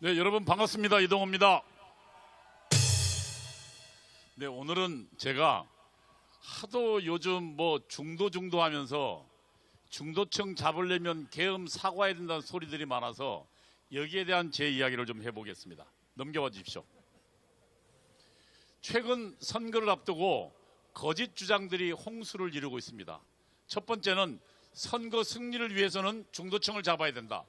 네, 여러분 반갑습니다. 이동호입니다. 네, 오늘은 제가 하도 요즘 중도 하면서 중도층 잡으려면 계엄 사과해야 된다는 소리들이 많아서 여기에 대한 제 이야기를 좀 해보겠습니다. 넘겨와 주십시오. 최근 선거를 앞두고 거짓 주장들이 홍수를 이루고 있습니다. 첫 번째는 선거 승리를 위해서는 중도층을 잡아야 된다.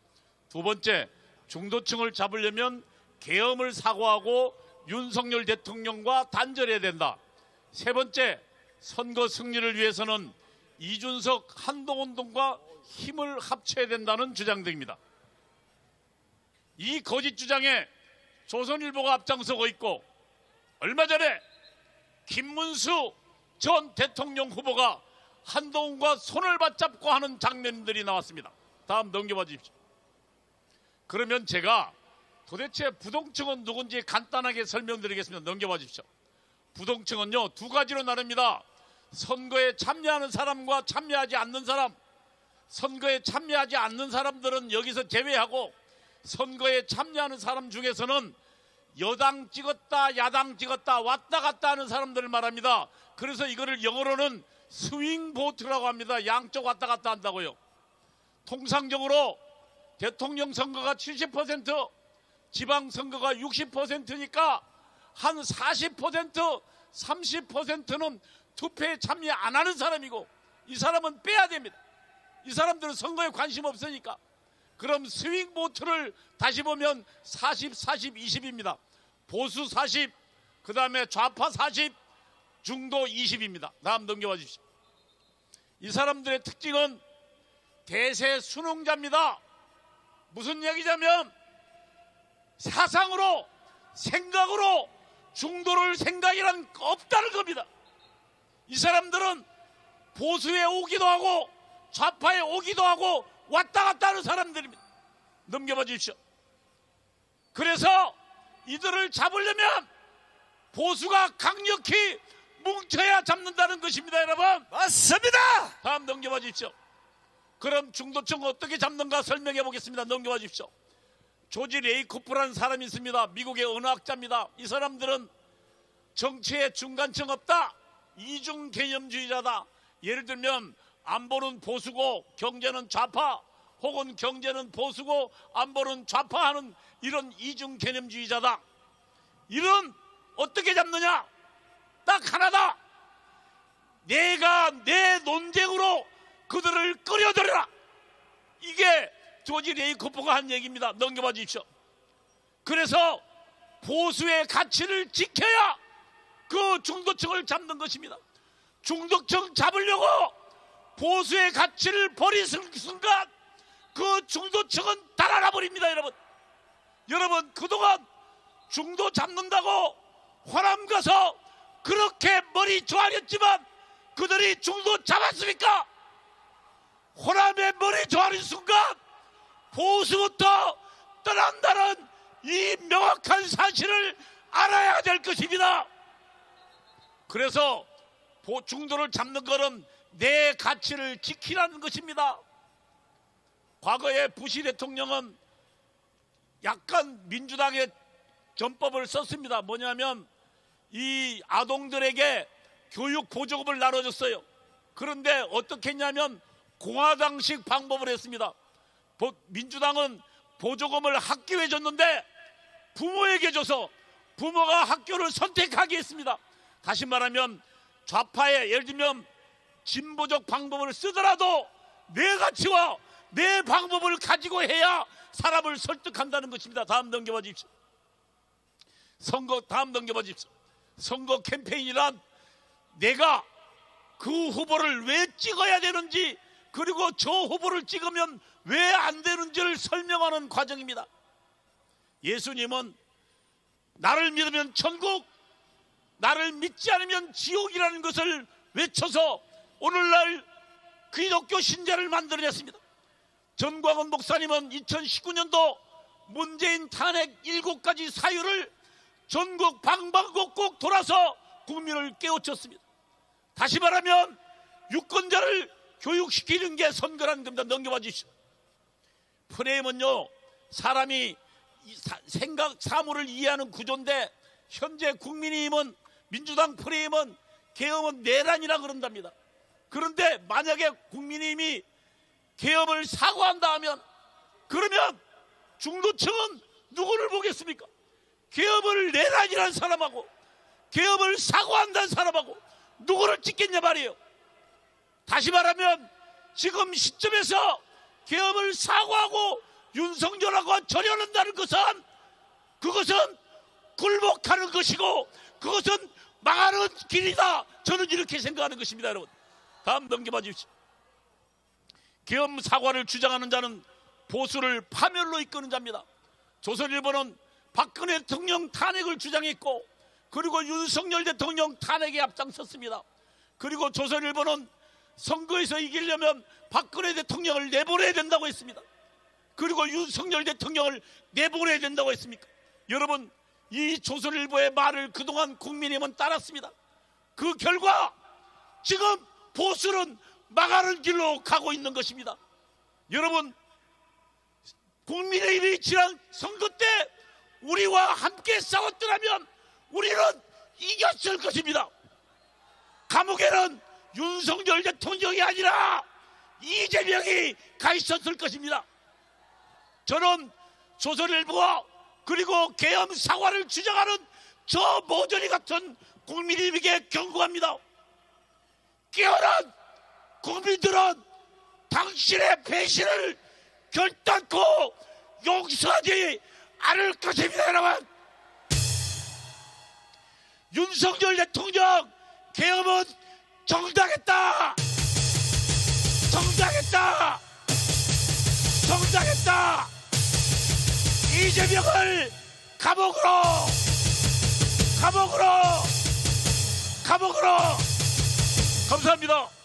두 번째, 중도층을 잡으려면 계엄을 사과하고 윤석열 대통령과 단절해야 된다. 세 번째, 선거 승리를 위해서는 이준석, 한동훈 등과 힘을 합쳐야 된다는 주장들입니다. 이 거짓 주장에 조선일보가 앞장서고 있고, 얼마 전에 김문수 전 대통령 후보가 한동훈과 손을 맞잡고 하는 장면들이 나왔습니다. 다음 넘겨봐 주십시오. 그러면 제가 도대체 부동층은 누군지 간단하게 설명드리겠습니다. 넘겨봐 주십시오. 부동층은요, 두 가지로 나눕니다. 선거에 참여하는 사람과 참여하지 않는 사람. 선거에 참여하지 않는 사람들은 여기서 제외하고, 선거에 참여하는 사람 중에서는 여당 찍었다 야당 찍었다 왔다 갔다 하는 사람들을 말합니다. 그래서 이거를 영어로는 스윙 보트라고 합니다. 양쪽 왔다 갔다 한다고요. 통상적으로 대통령 선거가 70%, 지방선거가 60%니까 한 40%, 30%는 투표에 참여 안 하는 사람이고, 이 사람은 빼야 됩니다. 이 사람들은 선거에 관심 없으니까. 그럼 스윙 보트를 다시 보면 40, 40, 20입니다. 보수 40, 그 다음에 좌파 40, 중도 20입니다. 다음 넘겨봐 주십시오. 이 사람들의 특징은 대세 순응자입니다. 무슨 얘기냐면 사상으로, 생각으로 중도를 생각이란 없다는 겁니다. 이 사람들은 보수에 오기도 하고 좌파에 오기도 하고 왔다 갔다 하는 사람들입니다. 넘겨봐 주십시오. 그래서 이들을 잡으려면 보수가 강력히 뭉쳐야 잡는다는 것입니다. 여러분, 맞습니다. 다음 넘겨봐 주십시오. 그럼 중도층 어떻게 잡는가 설명해 보겠습니다. 넘겨봐 주십시오. 조지 레이코프라는 사람이 있습니다. 미국의 언어학자입니다. 이 사람들은 정치에 중간층 없다, 이중 개념주의자다. 예를 들면 안보는 보수고 경제는 좌파, 혹은 경제는 보수고 안보는 좌파하는 이런 이중 개념주의자다. 이런 어떻게 잡느냐? 딱 하나다. 내가 내 논쟁으로 그들을 끌어들여라. 이게 조지 레이코프가 한 얘기입니다. 넘겨봐 주십시오. 그래서 보수의 가치를 지켜야 그 중도층을 잡는 것입니다. 중도층 잡으려고 보수의 가치를 버리는 순간 그 중도층은 달아나 버립니다. 여러분 그동안 중도 잡는다고 호남 가서 그렇게 머리 조아렸지만 그들이 중도 잡았습니까? 호남의 머리 조아린 순간 보수부터 떠난다는 이 명확한 사실을 알아야 될 것입니다. 그래서 중도를 잡는 것은 내 가치를 지키라는 것입니다. 과거에 부시 대통령은 약간 민주당의 전법을 썼습니다. 뭐냐면 이 아동들에게 교육 보조금을 나눠줬어요. 그런데 어떻게 했냐면 공화당식 방법을 했습니다. 민주당은 보조금을 학교에 줬는데 부모에게 줘서 부모가 학교를 선택하게 했습니다. 다시 말하면 좌파의, 예를 들면 진보적 방법을 쓰더라도 내 가치와 내 방법을 가지고 해야 사람을 설득한다는 것입니다. 다음 넘겨봐 주십시오. 다음 넘겨봐 주십시오. 선거 캠페인이란 내가 그 후보를 왜 찍어야 되는지, 그리고 저 후보를 찍으면 왜 안 되는지를 설명하는 과정입니다. 예수님은 나를 믿으면 천국, 나를 믿지 않으면 지옥이라는 것을 외쳐서 오늘날 기독교 신자를 만들어냈습니다. 전광훈 목사님은 2019년도 문재인 탄핵 7가지 사유를 전국 방방곡곡 돌아서 국민을 깨우쳤습니다. 다시 말하면 유권자를 교육시키는 게 선거라는 겁니다. 넘겨봐 주십시오. 프레임은요, 사람이 생각 사물을 이해하는 구조인데 현재 국민의힘은 민주당 프레임은 계엄은 내란이라 그런답니다. 그런데 만약에 국민의힘이 계엄을 사과한다 하면 그러면 중도층은 누구를 보겠습니까? 계엄을 내란이라는 사람하고 계엄을 사과한다는 사람하고 누구를 찍겠냐 말이에요. 다시 말하면 지금 시점에서 계엄을 사과하고 윤석열하고 절연한다는 것은 그것은 굴복하는 것이고 그것은 망하는 길이다. 저는 이렇게 생각하는 것입니다. 여러분, 다음 넘겨봐 주십시오. 계엄 사과를 주장하는 자는 보수를 파멸로 이끄는 자입니다. 조선일보는 박근혜 대통령 탄핵을 주장했고 그리고 윤석열 대통령 탄핵에 앞장섰습니다. 그리고 조선일보는 선거에서 이기려면 박근혜 대통령을 내보내야 된다고 했습니다. 그리고 윤석열 대통령을 내보내야 된다고 했습니까? 여러분, 이 조선일보의 말을 그동안 국민의힘은 따랐습니다. 그 결과 지금 보수는 망하는 길로 가고 있는 것입니다. 여러분, 국민의힘이 지난 선거 때 우리와 함께 싸웠더라면 우리는 이겼을 것입니다. 감옥에는 윤석열 대통령이 아니라 이재명이 가 있었을 것입니다. 저는 조선일보와 그리고 계엄 사과를 주장하는 저 모조리 같은 국민의힘에게 경고합니다. 깨어난 국민들은 당신의 배신을 결단코 용서하지 않을 것입니다. 여러분, 윤석열 대통령 계엄은 정당했다. 정당했다. 정당했다. 이재명을 감옥으로 감옥으로 감옥으로. 감사합니다.